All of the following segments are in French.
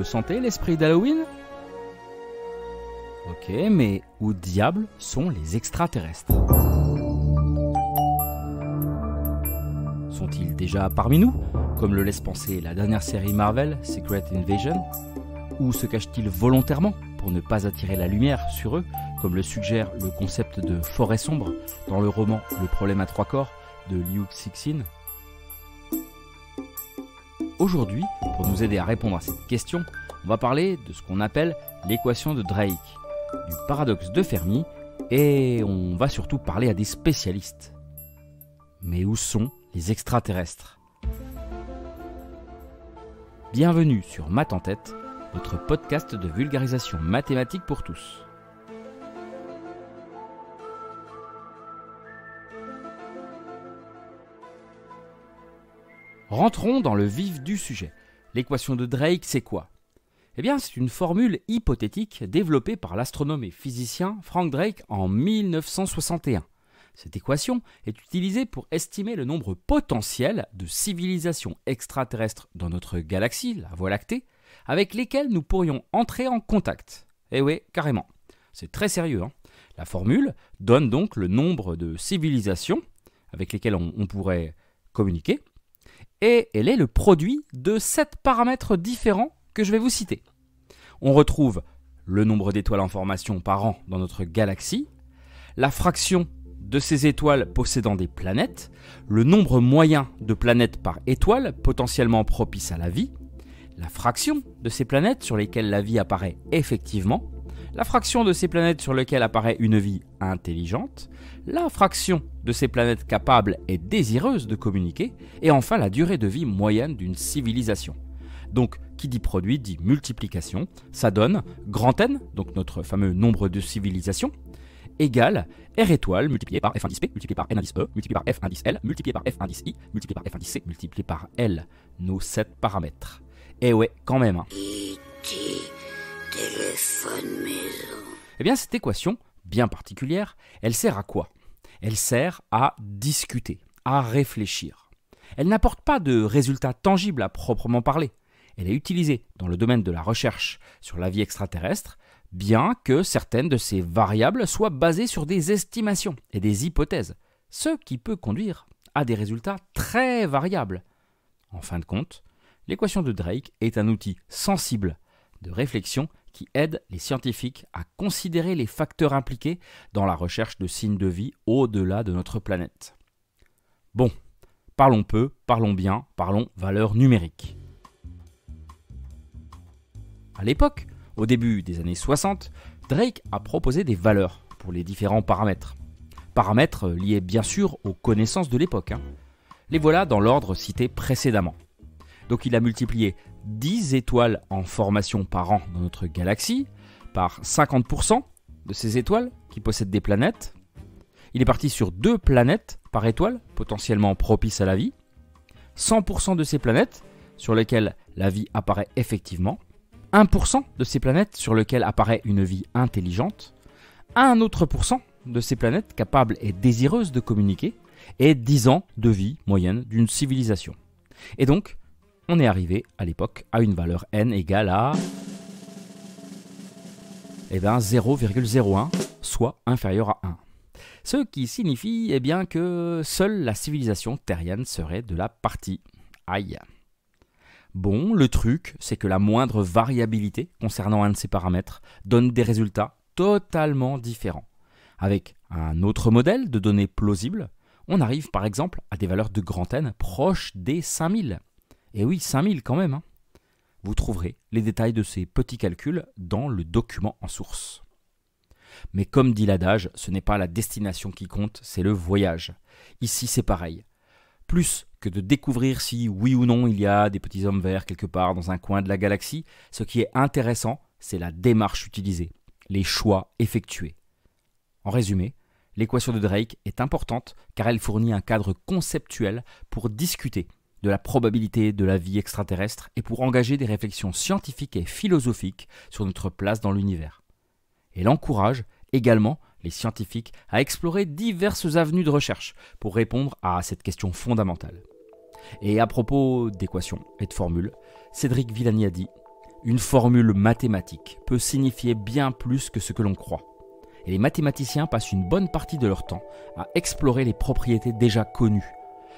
sentez l'esprit d'Halloween? Ok, mais où diable sont les extraterrestres? Sont-ils déjà parmi nous, comme le laisse penser la dernière série Marvel, Secret Invasion? Ou se cachent-ils volontairement pour ne pas attirer la lumière sur eux, comme le suggère le concept de forêt sombre dans le roman Le problème à trois corps de Liu Cixin? Aujourd'hui, pour nous aider à répondre à cette question, on va parler de ce qu'on appelle l'équation de Drake, du paradoxe de Fermi, et on va surtout parler à des spécialistes. Mais où sont les extraterrestres? Bienvenue sur Math en tête, votre podcast de vulgarisation mathématique pour tous. Rentrons dans le vif du sujet. L'équation de Drake, c'est quoi? Eh bien, c'est une formule hypothétique développée par l'astronome et physicien Frank Drake en 1961. Cette équation est utilisée pour estimer le nombre potentiel de civilisations extraterrestres dans notre galaxie, la Voie lactée, avec lesquelles nous pourrions entrer en contact. Eh oui, carrément. C'est très sérieux, hein. La formule donne donc le nombre de civilisations avec lesquelles on pourrait communiquer, et elle est le produit de 7 paramètres différents que je vais vous citer. On retrouve le nombre d'étoiles en formation par an dans notre galaxie, la fraction de ces étoiles possédant des planètes, le nombre moyen de planètes par étoile potentiellement propice à la vie, la fraction de ces planètes sur lesquelles la vie apparaît effectivement, la fraction de ces planètes sur lesquelles apparaît une vie intelligente, la fraction de ces planètes capables et désireuses de communiquer, et enfin la durée de vie moyenne d'une civilisation. Donc, qui dit produit dit multiplication, ça donne grand N, donc notre fameux nombre de civilisations, égale R étoile multiplié par F indice P, multiplié par N indice E, multiplié par F indice L, multiplié par F indice I, multiplié par F indice C, multiplié par L, nos 7 paramètres. Et ouais, quand même. Hein. Téléphone maison. Eh bien, cette équation, bien particulière, elle sert à quoi? Elle sert à discuter, à réfléchir. Elle n'apporte pas de résultats tangibles à proprement parler. Elle est utilisée dans le domaine de la recherche sur la vie extraterrestre, bien que certaines de ces variables soient basées sur des estimations et des hypothèses, ce qui peut conduire à des résultats très variables. En fin de compte, l'équation de Drake est un outil sensible de réflexion qui aide les scientifiques à considérer les facteurs impliqués dans la recherche de signes de vie au-delà de notre planète. Bon, parlons peu, parlons bien, parlons valeurs numériques. À l'époque, au début des années 60, Drake a proposé des valeurs pour les différents paramètres. Paramètres liés bien sûr aux connaissances de l'époque. Les voilà dans l'ordre cité précédemment. Donc il a multiplié 10 étoiles en formation par an dans notre galaxie par 50% de ces étoiles qui possèdent des planètes. Il est parti sur 2 planètes par étoile potentiellement propices à la vie, 100% de ces planètes sur lesquelles la vie apparaît effectivement, 1% de ces planètes sur lesquelles apparaît une vie intelligente, 1 autre % de ces planètes capables et désireuses de communiquer, et 10 ans de vie moyenne d'une civilisation. Et donc, on est arrivé à l'époque à une valeur n égale à 0,01, soit inférieur à 1. Ce qui signifie que seule la civilisation terrienne serait de la partie. Aïe. Bon, le truc, c'est que la moindre variabilité concernant un de ces paramètres donne des résultats totalement différents. Avec un autre modèle de données plausibles, on arrive par exemple à des valeurs de grand N proches des 5000. Et oui, 5000 quand même. Vous trouverez les détails de ces petits calculs dans le document en source. Mais comme dit l'adage, ce n'est pas la destination qui compte, c'est le voyage. Ici, c'est pareil. Plus que de découvrir si oui ou non il y a des petits hommes verts quelque part dans un coin de la galaxie, ce qui est intéressant, c'est la démarche utilisée, les choix effectués. En résumé, l'équation de Drake est importante car elle fournit un cadre conceptuel pour discuter de la probabilité de la vie extraterrestre et pour engager des réflexions scientifiques et philosophiques sur notre place dans l'univers. Elle encourage également les scientifiques à explorer diverses avenues de recherche pour répondre à cette question fondamentale. Et à propos d'équations et de formules, Cédric Villani a dit Une formule mathématique peut signifier bien plus que ce que l'on croit. Et les mathématiciens passent une bonne partie de leur temps à explorer les propriétés déjà connues.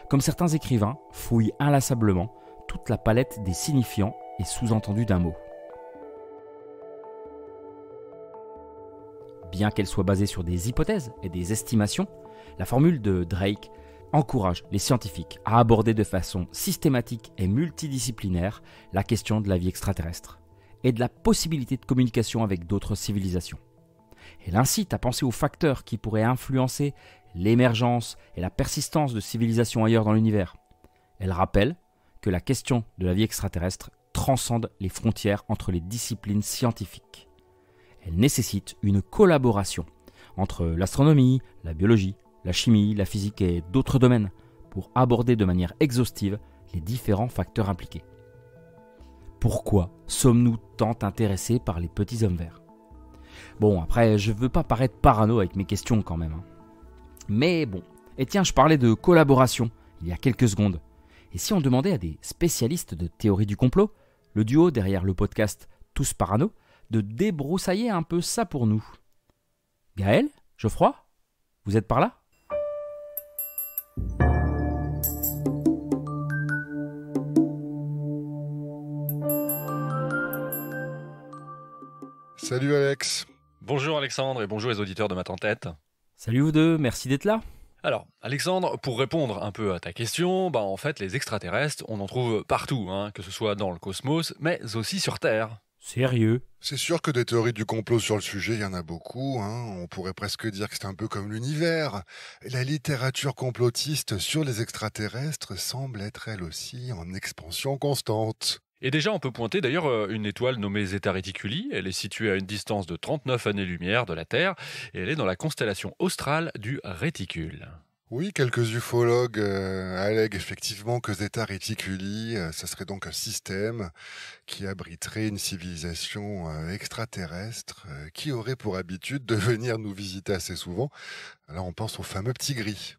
Comme certains écrivains fouillent inlassablement toute la palette des signifiants et sous-entendus d'un mot. Bien qu'elle soit basée sur des hypothèses et des estimations, la formule de Drake encourage les scientifiques à aborder de façon systématique et multidisciplinaire la question de la vie extraterrestre et de la possibilité de communication avec d'autres civilisations. Elle incite à penser aux facteurs qui pourraient influencer l'émergence et la persistance de civilisations ailleurs dans l'univers. Elle rappelle que la question de la vie extraterrestre transcende les frontières entre les disciplines scientifiques. Elle nécessite une collaboration entre l'astronomie, la biologie, la chimie, la physique et d'autres domaines pour aborder de manière exhaustive les différents facteurs impliqués. Pourquoi sommes-nous tant intéressés par les petits hommes verts ? Bon, après, je veux pas paraître parano avec mes questions quand même. Mais bon, et tiens, je parlais de collaboration il y a quelques secondes. Et si on demandait à des spécialistes de théorie du complot, le duo derrière le podcast Tous Parano, de débroussailler un peu ça pour nous. Gaël ? Geoffroy ? Vous êtes par là ? Salut Alex. Bonjour Alexandre et bonjour les auditeurs de Ma Tête. Salut vous deux, merci d'être là. Alors, Alexandre, pour répondre un peu à ta question, en fait, les extraterrestres, on en trouve partout, que ce soit dans le cosmos, mais aussi sur Terre. Sérieux ? C'est sûr que des théories du complot sur le sujet, il y en a beaucoup. On pourrait presque dire que c'est un peu comme l'univers. La littérature complotiste sur les extraterrestres semble être elle aussi en expansion constante. Et déjà, on peut pointer d'ailleurs une étoile nommée Zeta Reticuli. Elle est située à une distance de 39 années-lumière de la Terre et elle est dans la constellation australe du Réticule. Oui, quelques ufologues allèguent effectivement que Zeta Reticuli, ça serait donc un système qui abriterait une civilisation extraterrestre qui aurait pour habitude de venir nous visiter assez souvent. Là, on pense au fameux petit gris.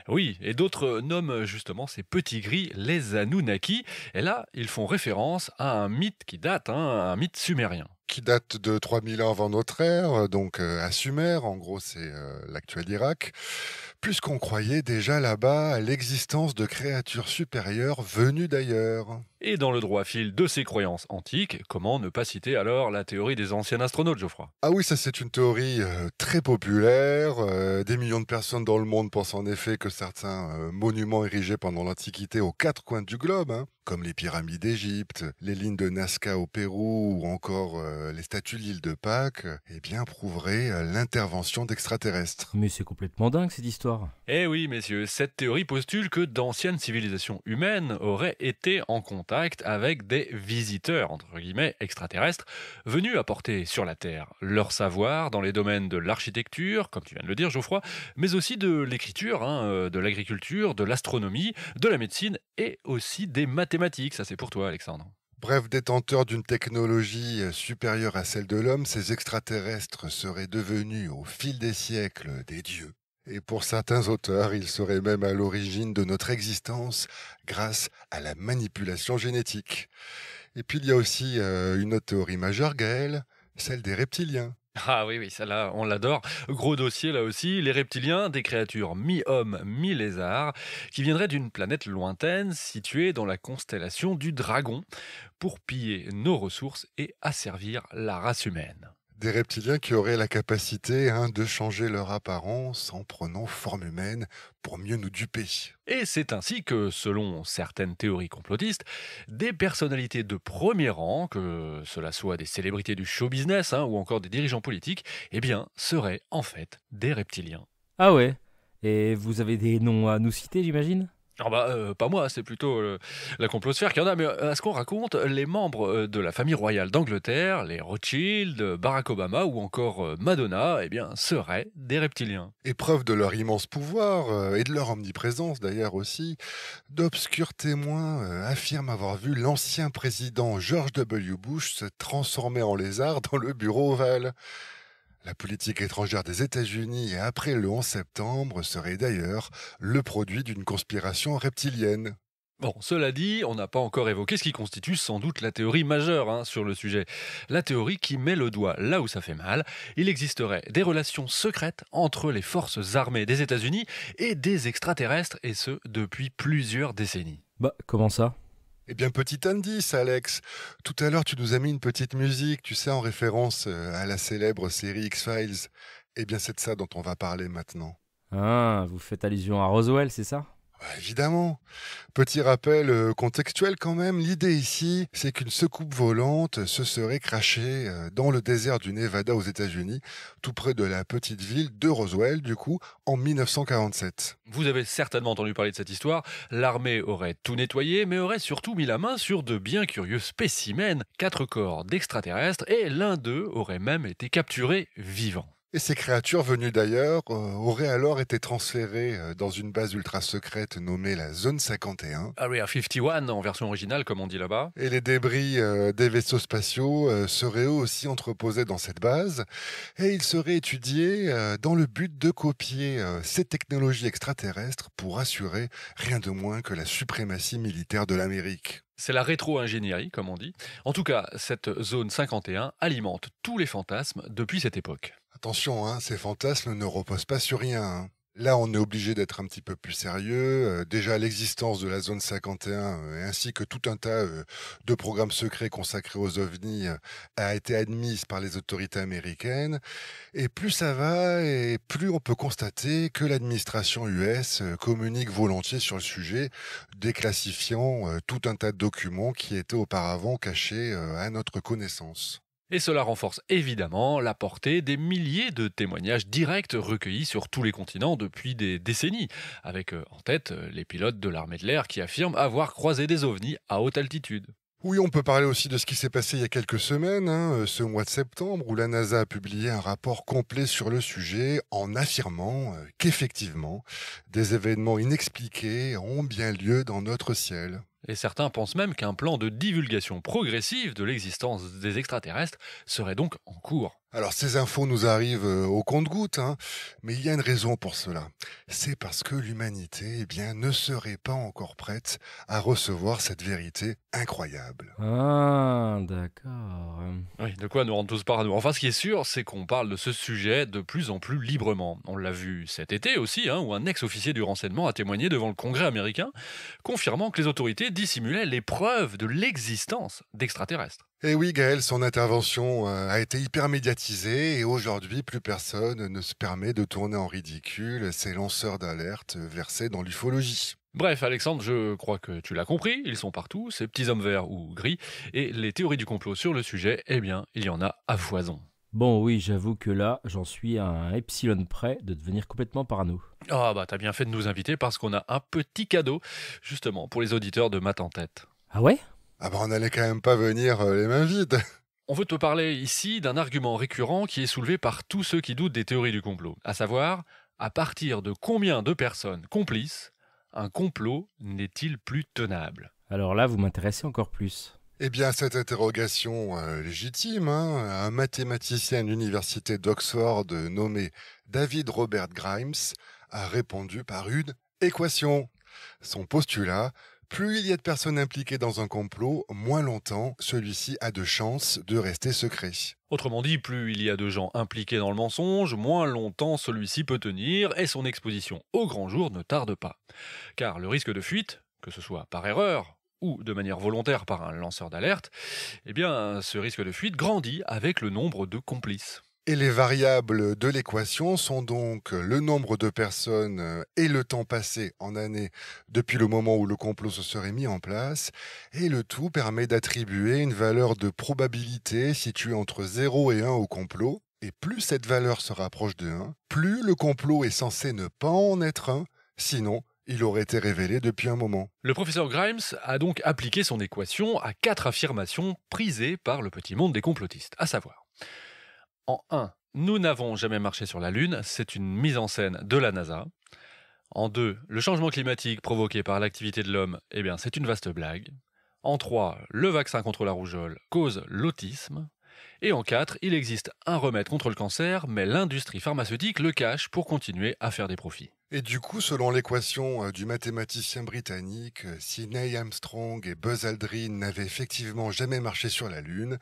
Oui, et d'autres nomment justement ces petits gris les Anunnaki. Et là, ils font référence à un mythe qui date, un mythe sumérien. Qui date de 3000 ans avant notre ère, donc à Sumer, en gros c'est l'actuel Irak, puisqu'on croyait déjà là-bas à l'existence de créatures supérieures venues d'ailleurs. Et dans le droit fil de ces croyances antiques, comment ne pas citer alors la théorie des anciens astronautes, Geoffroy ? Ah oui, ça c'est une théorie très populaire. Des millions de personnes dans le monde pensent en effet que certains monuments érigés pendant l'Antiquité aux quatre coins du globe, comme les pyramides d'Égypte, les lignes de Nazca au Pérou ou encore les statues de l'île de Pâques, prouveraient l'intervention d'extraterrestres. Mais c'est complètement dingue cette histoire. Eh oui, messieurs, cette théorie postule que d'anciennes civilisations humaines auraient été en contact avec des visiteurs, entre guillemets, extraterrestres, venus apporter sur la Terre leur savoir dans les domaines de l'architecture, comme tu viens de le dire, Geoffroy, mais aussi de l'écriture, de l'agriculture, de l'astronomie, de la médecine et aussi des mathématiques. Ça, c'est pour toi, Alexandre. Bref, détenteurs d'une technologie supérieure à celle de l'homme, ces extraterrestres seraient devenus au fil des siècles des dieux. Et pour certains auteurs, ils seraient même à l'origine de notre existence grâce à la manipulation génétique. Et puis il y a aussi une autre théorie majeure, Gaël, celle des reptiliens. Ah oui, oui, celle-là, on l'adore. Gros dossier là aussi, les reptiliens, des créatures mi-hommes, mi-lézards, qui viendraient d'une planète lointaine située dans la constellation du Dragon, pour piller nos ressources et asservir la race humaine. Des reptiliens qui auraient la capacité de changer leur apparence en prenant forme humaine pour mieux nous duper. Et c'est ainsi que, selon certaines théories complotistes, des personnalités de premier rang, que cela soit des célébrités du show business ou encore des dirigeants politiques, seraient en fait des reptiliens. Ah ouais ? Et vous avez des noms à nous citer, j'imagine ? Pas moi, c'est plutôt la complosphère qui en a, mais à ce qu'on raconte, les membres de la famille royale d'Angleterre, les Rothschild, Barack Obama ou encore Madonna, seraient des reptiliens. Et preuve de leur immense pouvoir, et de leur omniprésence d'ailleurs aussi, d'obscurs témoins affirment avoir vu l'ancien président George W. Bush se transformer en lézard dans le bureau ovale. La politique étrangère des États-Unis après le 11 septembre serait d'ailleurs le produit d'une conspiration reptilienne. Bon, cela dit, on n'a pas encore évoqué ce qui constitue sans doute la théorie majeure sur le sujet. La théorie qui met le doigt là où ça fait mal. Il existerait des relations secrètes entre les forces armées des États-Unis et des extraterrestres, et ce, depuis plusieurs décennies. Bah, comment ça? Eh bien, petit indice, Alex. Tout à l'heure, tu nous as mis une petite musique, tu sais, en référence à la célèbre série X-Files. Eh bien, c'est de ça dont on va parler maintenant. Ah, vous faites allusion à Roswell, c'est ça? Évidemment. Petit rappel contextuel quand même. L'idée ici, c'est qu'une soucoupe volante se serait crashée dans le désert du Nevada aux États-Unis, tout près de la petite ville de Roswell, du coup, en 1947. Vous avez certainement entendu parler de cette histoire. L'armée aurait tout nettoyé, mais aurait surtout mis la main sur de bien curieux spécimens, 4 corps d'extraterrestres, et l'un d'eux aurait même été capturé vivant. Et ces créatures venues d'ailleurs auraient alors été transférées dans une base ultra secrète nommée la Zone 51. Area 51 en version originale, comme on dit là-bas. Et les débris des vaisseaux spatiaux seraient eux aussi entreposés dans cette base. Et ils seraient étudiés dans le but de copier ces technologies extraterrestres pour assurer rien de moins que la suprématie militaire de l'Amérique. C'est la rétro-ingénierie, comme on dit. En tout cas, cette zone 51 alimente tous les fantasmes depuis cette époque. Attention, ces fantasmes ne reposent pas sur rien. Là, on est obligé d'être un petit peu plus sérieux. Déjà, l'existence de la zone 51, ainsi que tout un tas de programmes secrets consacrés aux ovnis, a été admise par les autorités américaines. Et plus ça va, et plus on peut constater que l'administration US communique volontiers sur le sujet, déclassifiant tout un tas de documents qui étaient auparavant cachés à notre connaissance. Et cela renforce évidemment la portée des milliers de témoignages directs recueillis sur tous les continents depuis des décennies, avec en tête les pilotes de l'armée de l'air qui affirment avoir croisé des ovnis à haute altitude. Oui, on peut parler aussi de ce qui s'est passé il y a quelques semaines, ce mois de septembre, où la NASA a publié un rapport complet sur le sujet en affirmant qu'effectivement, des événements inexpliqués ont bien lieu dans notre ciel. Et certains pensent même qu'un plan de divulgation progressive de l'existence des extraterrestres serait donc en cours. Alors ces infos nous arrivent au compte-gouttes, mais il y a une raison pour cela. C'est parce que l'humanité ne serait pas encore prête à recevoir cette vérité incroyable. Ah, d'accord. Oui, de quoi nous rendre tous parano. Enfin, ce qui est sûr, c'est qu'on parle de ce sujet de plus en plus librement. On l'a vu cet été aussi, où un ex-officier du renseignement a témoigné devant le Congrès américain, confirmant que les autorités dissimulaient les preuves de l'existence d'extraterrestres. Et oui, Gaël, son intervention a été hyper médiatisée et aujourd'hui, plus personne ne se permet de tourner en ridicule ces lanceurs d'alerte versés dans l'ufologie. Bref, Alexandre, je crois que tu l'as compris, ils sont partout, ces petits hommes verts ou gris, et les théories du complot sur le sujet, il y en a à foison. Bon, oui, j'avoue que là, j'en suis à un epsilon près de devenir complètement parano. Ah bah t'as bien fait de nous inviter parce qu'on a un petit cadeau, justement, pour les auditeurs de Math en tête. Ah ouais? Ah on n'allait quand même pas venir les mains vides. On veut te parler ici d'un argument récurrent qui est soulevé par tous ceux qui doutent des théories du complot, à savoir, à partir de combien de personnes complices un complot n'est-il plus tenable? Alors là, vous m'intéressez encore plus. Eh bien, cette interrogation légitime, un mathématicien de l'université d'Oxford nommé David Robert Grimes a répondu par une équation. Son postulat: plus il y a de personnes impliquées dans un complot, moins longtemps celui-ci a de chances de rester secret. Autrement dit, plus il y a de gens impliqués dans le mensonge, moins longtemps celui-ci peut tenir et son exposition au grand jour ne tarde pas. Car le risque de fuite, que ce soit par erreur ou de manière volontaire par un lanceur d'alerte, ce risque de fuite grandit avec le nombre de complices. Et les variables de l'équation sont donc le nombre de personnes et le temps passé en années depuis le moment où le complot se serait mis en place, et le tout permet d'attribuer une valeur de probabilité située entre 0 et 1 au complot, et plus cette valeur se rapproche de 1, plus le complot est censé ne pas en être un, sinon il aurait été révélé depuis un moment. Le professeur Grimes a donc appliqué son équation à 4 affirmations prisées par le petit monde des complotistes, à savoir: en 1, nous n'avons jamais marché sur la Lune, c'est une mise en scène de la NASA. En 2, le changement climatique provoqué par l'activité de l'homme, c'est une vaste blague. En 3, le vaccin contre la rougeole cause l'autisme. Et en 4, il existe un remède contre le cancer, mais l'industrie pharmaceutique le cache pour continuer à faire des profits. Et du coup, selon l'équation du mathématicien britannique, si Neil Armstrong et Buzz Aldrin n'avaient effectivement jamais marché sur la Lune,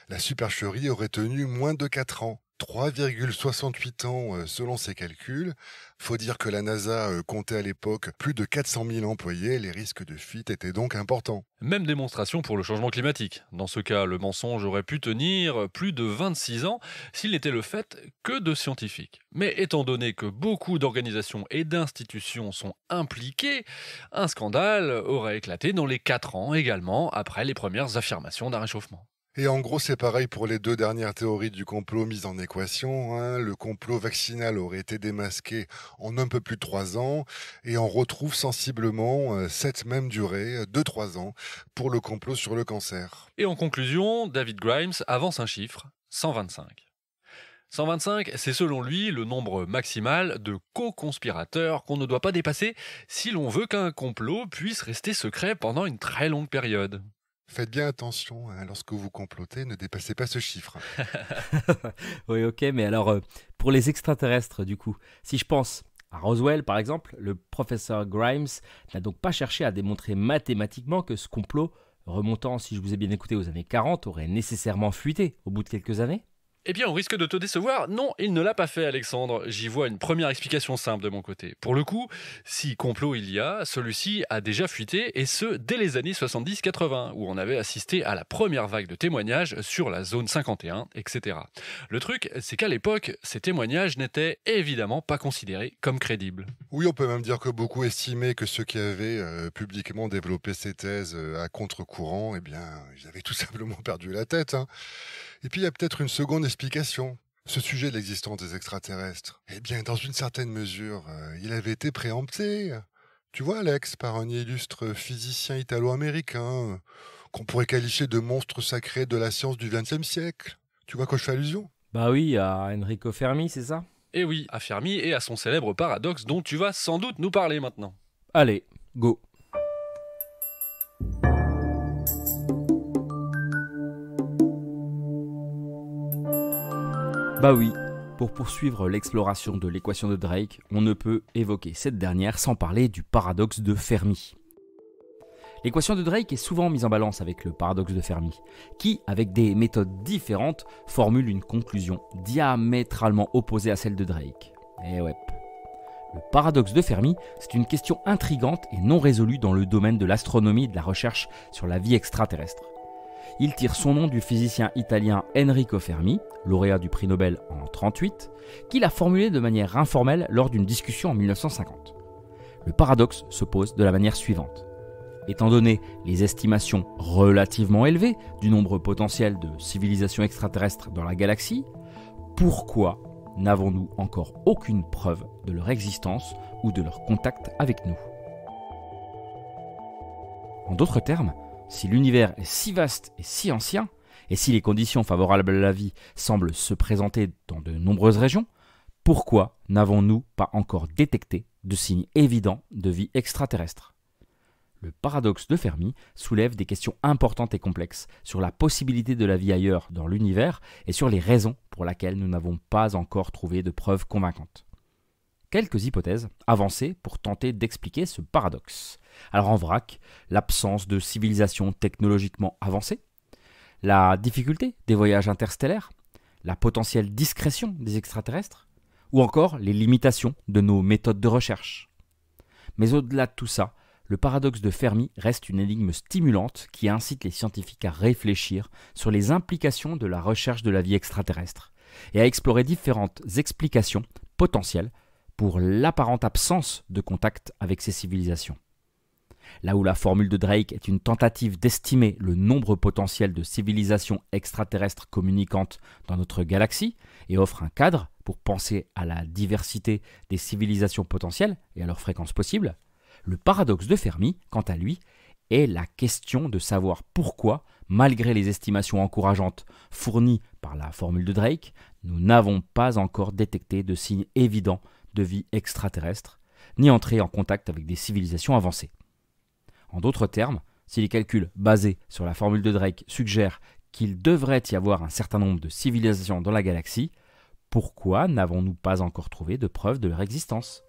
la supercherie aurait tenu moins de 4 ans. 3,68 ans selon ses calculs. Faut dire que la NASA comptait à l'époque plus de 400 000 employés, les risques de fuite étaient donc importants. Même démonstration pour le changement climatique. Dans ce cas, le mensonge aurait pu tenir plus de 26 ans s'il n'était le fait que de scientifiques. Mais étant donné que beaucoup d'organisations et d'institutions sont impliquées, un scandale aurait éclaté dans les 4 ans également après les premières affirmations d'un réchauffement. Et en gros, c'est pareil pour les 2 dernières théories du complot mises en équation, hein. Le complot vaccinal aurait été démasqué en un peu plus de 3 ans, et on retrouve sensiblement cette même durée, 2-3 ans, pour le complot sur le cancer. Et en conclusion, David Grimes avance un chiffre, 125. 125, c'est selon lui le nombre maximal de co-conspirateurs qu'on ne doit pas dépasser si l'on veut qu'un complot puisse rester secret pendant une très longue période. Faites bien attention, hein, lorsque vous complotez, ne dépassez pas ce chiffre. Oui, ok, mais alors, pour les extraterrestres, du coup, si je pense à Roswell, par exemple, le professeur Grimes n'a donc pas cherché à démontrer mathématiquement que ce complot, remontant, si je vous ai bien écouté, aux années 40, aurait nécessairement fuité au bout de quelques années. Eh bien, au risque de te décevoir, non, il ne l'a pas fait, Alexandre. J'y vois une première explication simple de mon côté. Pour le coup, si complot il y a, celui-ci a déjà fuité, et ce, dès les années 70-80, où on avait assisté à la première vague de témoignages sur la zone 51, etc. Le truc, c'est qu'à l'époque, ces témoignages n'étaient évidemment pas considérés comme crédibles. Oui, on peut même dire que beaucoup estimaient que ceux qui avaient publiquement développé ces thèses à contre-courant, eh bien, ils avaient tout simplement perdu la tête, hein. Et puis, il y a peut-être une seconde explication. Ce sujet de l'existence des extraterrestres, eh bien, dans une certaine mesure, il avait été préempté. Tu vois, Alex, par un illustre physicien italo-américain, qu'on pourrait qualifier de monstre sacré de la science du XXe siècle. Tu vois à quoi je fais allusion? Bah oui, à Enrico Fermi, c'est ça? Et oui, à Fermi et à son célèbre paradoxe dont tu vas sans doute nous parler maintenant. Allez, go. Bah oui, pour poursuivre l'exploration de l'équation de Drake, on ne peut évoquer cette dernière sans parler du paradoxe de Fermi. L'équation de Drake est souvent mise en balance avec le paradoxe de Fermi, qui, avec des méthodes différentes, formule une conclusion diamétralement opposée à celle de Drake. Eh ouais. Le paradoxe de Fermi, c'est une question intrigante et non résolue dans le domaine de l'astronomie et de la recherche sur la vie extraterrestre. Il tire son nom du physicien italien Enrico Fermi, lauréat du prix Nobel en 1938, qui l'a formulé de manière informelle lors d'une discussion en 1950. Le paradoxe se pose de la manière suivante. Étant donné les estimations relativement élevées du nombre potentiel de civilisations extraterrestres dans la galaxie, pourquoi n'avons-nous encore aucune preuve de leur existence ou de leur contact avec nous ? En d'autres termes, si l'univers est si vaste et si ancien, et si les conditions favorables à la vie semblent se présenter dans de nombreuses régions, pourquoi n'avons-nous pas encore détecté de signes évidents de vie extraterrestre ? Le paradoxe de Fermi soulève des questions importantes et complexes sur la possibilité de la vie ailleurs dans l'univers et sur les raisons pour lesquelles nous n'avons pas encore trouvé de preuves convaincantes. Quelques hypothèses avancées pour tenter d'expliquer ce paradoxe. Alors en vrac, l'absence de civilisation technologiquement avancée, la difficulté des voyages interstellaires, la potentielle discrétion des extraterrestres, ou encore les limitations de nos méthodes de recherche. Mais au-delà de tout ça, le paradoxe de Fermi reste une énigme stimulante qui incite les scientifiques à réfléchir sur les implications de la recherche de la vie extraterrestre et à explorer différentes explications potentielles pour l'apparente absence de contact avec ces civilisations. Là où la formule de Drake est une tentative d'estimer le nombre potentiel de civilisations extraterrestres communicantes dans notre galaxie et offre un cadre pour penser à la diversité des civilisations potentielles et à leur fréquence possible, le paradoxe de Fermi, quant à lui, est la question de savoir pourquoi, malgré les estimations encourageantes fournies par la formule de Drake, nous n'avons pas encore détecté de signes évidents de vie extraterrestre, ni entré en contact avec des civilisations avancées. En d'autres termes, si les calculs basés sur la formule de Drake suggèrent qu'il devrait y avoir un certain nombre de civilisations dans la galaxie, pourquoi n'avons-nous pas encore trouvé de preuves de leur existence ?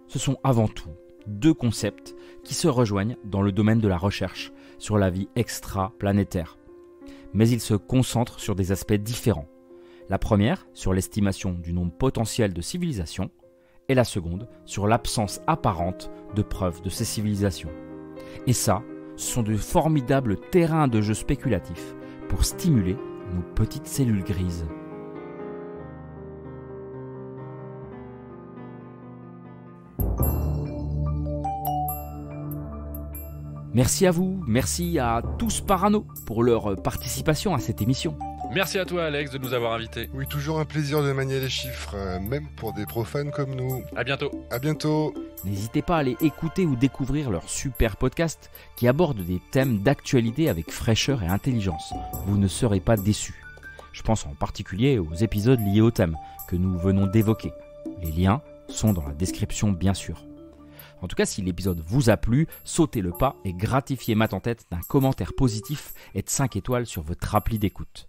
Ce sont avant tout deux concepts qui se rejoignent dans le domaine de la recherche sur la vie extraplanétaire. Mais ils se concentrent sur des aspects différents. La première sur l'estimation du nombre potentiel de civilisations et la seconde sur l'absence apparente de preuves de ces civilisations. Et ça, ce sont de formidables terrains de jeu spéculatifs pour stimuler nos petites cellules grises. Merci à vous, merci à tous Parano pour leur participation à cette émission. Merci à toi Alex de nous avoir invités. Oui, toujours un plaisir de manier les chiffres, même pour des profanes comme nous. À bientôt. À bientôt. N'hésitez pas à aller écouter ou découvrir leurs super podcasts qui abordent des thèmes d'actualité avec fraîcheur et intelligence. Vous ne serez pas déçus. Je pense en particulier aux épisodes liés au thème que nous venons d'évoquer. Les liens sont dans la description bien sûr. En tout cas, si l'épisode vous a plu, sautez le pas et gratifiez Matt en tête d'un commentaire positif et de 5 étoiles sur votre appli d'écoute.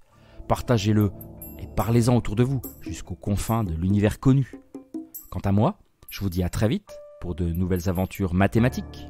Partagez-le et parlez-en autour de vous jusqu'aux confins de l'univers connu. Quant à moi, je vous dis à très vite pour de nouvelles aventures mathématiques.